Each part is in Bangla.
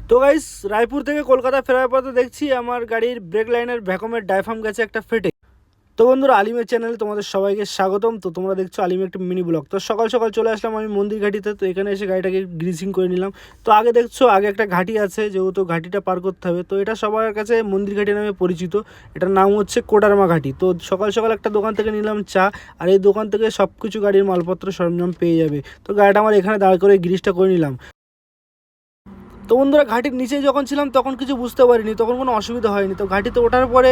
তো গাইস, রায়পুর থেকে কলকাতা ফেরার পথে দেখছি আমার গাড়ির ব্রেক লাইনের ভ্যাকুমের ডায়াফ্রাম গেছে একটা ফেটে। তো বন্ধুরা, আলিমের চ্যানেলে তোমাদের সবাইকে স্বাগতম। তো তোমরা দেখছো আলিমের একটা মিনি ব্লগ। তো সকাল সকাল চলে আসলাম আমি মন্দির ঘাটিতে। তো এখানে এসে গাড়িটাকে গ্রিসিং করে নিলাম। তো আগে দেখছো আগে একটা ঘাটি আছে, যেহেতু ঘাটিটা পার করতে হবে। তো এটা সবার কাছে মন্দির ঘাটি নামে পরিচিত। এটার নাম হচ্ছে কোডারমা ঘাটি। তো সকাল সকাল একটা দোকান থেকে নিলাম চা, আর এই দোকান থেকে সব কিছু গাড়ির মালপত্র সরঞ্জাম পেয়ে যাবে। তো গাড়িটা আমার এখানে দাঁড় করে গ্রিসটা করে নিলাম। তো বন্ধুরা, ঘাটির নিচে যখন ছিলাম তখন কিছু বুঝতে পারিনি, তখন কোনো অসুবিধা হয়নি। তো ঘাটিতে ওঠার পরে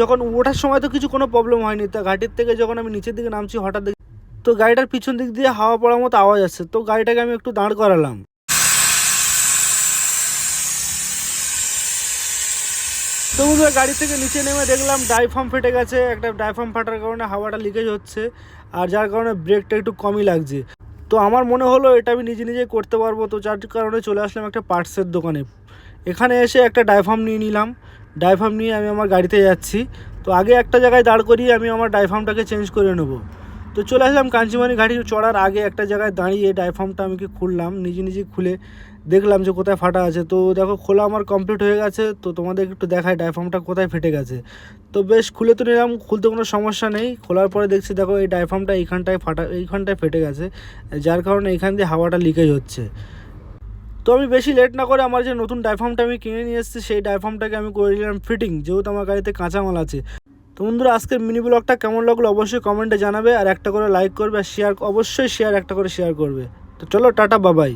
যখন ওঠার সময় তো কিছু কোনো প্রবলেম হয়নি। তো ঘাটির থেকে যখন আমি নিচের দিকে নামছি, হঠাৎ দেখি তো গাড়িটার পিছন দিক দিয়ে হাওয়া পড়ার মতো আওয়াজ আসছে। তো গাড়িটাকে আমি একটু দাঁড় করালাম। তো বন্ধুরা, গাড়ি থেকে নিচে নেমে দেখলাম ডাইফার্ম ফেটে গেছে। একটা ডাইফার্ম ফাটার কারণে হাওয়াটা লিকেজ হচ্ছে, আর যার কারণে ব্রেকটা একটু কমই লাগছে। তো আমার মনে হলো এটা আমি নিজে নিজে করতে পারবো। তো যার কারণে চলে আসলাম একটা পার্টসের দোকানে। এখানে এসে একটা ডাইফার্ম নিয়ে নিলাম। ডাইফার্ম নিয়ে আমি আমার গাড়িতে যাচ্ছি। তো আগে একটা জায়গায় দাঁড় করিয়ে আমি আমার ডাইফার্মটাকে চেঞ্জ করে নেবো। তো চলে আসলাম কাঞ্চিমানি ঘাটি চড়ার আগে একটা জায়গায় দাঁড়িয়ে ডাইফার্মটা আমি খুললাম, নিজে নিজে খুলে দেখলাম যে কোথায় ফাটা আছে। তো দেখো, খোলা আমার কমপ্লিট হয়ে গেছে। তো তোমাদের একটু দেখায় ডাইফার্মটা কোথায় ফেটে গেছে। তো বেশ খুলে তো নিলাম, খুলতে কোনো সমস্যা নেই। খোলার পরে দেখছি, দেখো এই ডাইফার্মটা এইখানটায় ফেটে গেছে, যার কারণে এইখান দিয়ে হাওয়াটা লিকেজ হচ্ছে। তো আমি বেশি লেট না করে আমার যে নতুন ডাইফার্মটা আমি কিনে নিয়ে এসেছি, সেই ডাইফার্মটাকে আমি করে নিলাম ফিটিং, যেহেতু আমার গাড়িতে কাঁচামাল আছে। তো বন্ধুরা, আজকের মিনি ব্লগটা কেমন লাগলো অবশ্যই কমেন্টে জানাবে, আর একটা করে লাইক করবে, আর অবশ্যই একটা করে শেয়ার করবে। তো চলো, টাটা, বাবাই।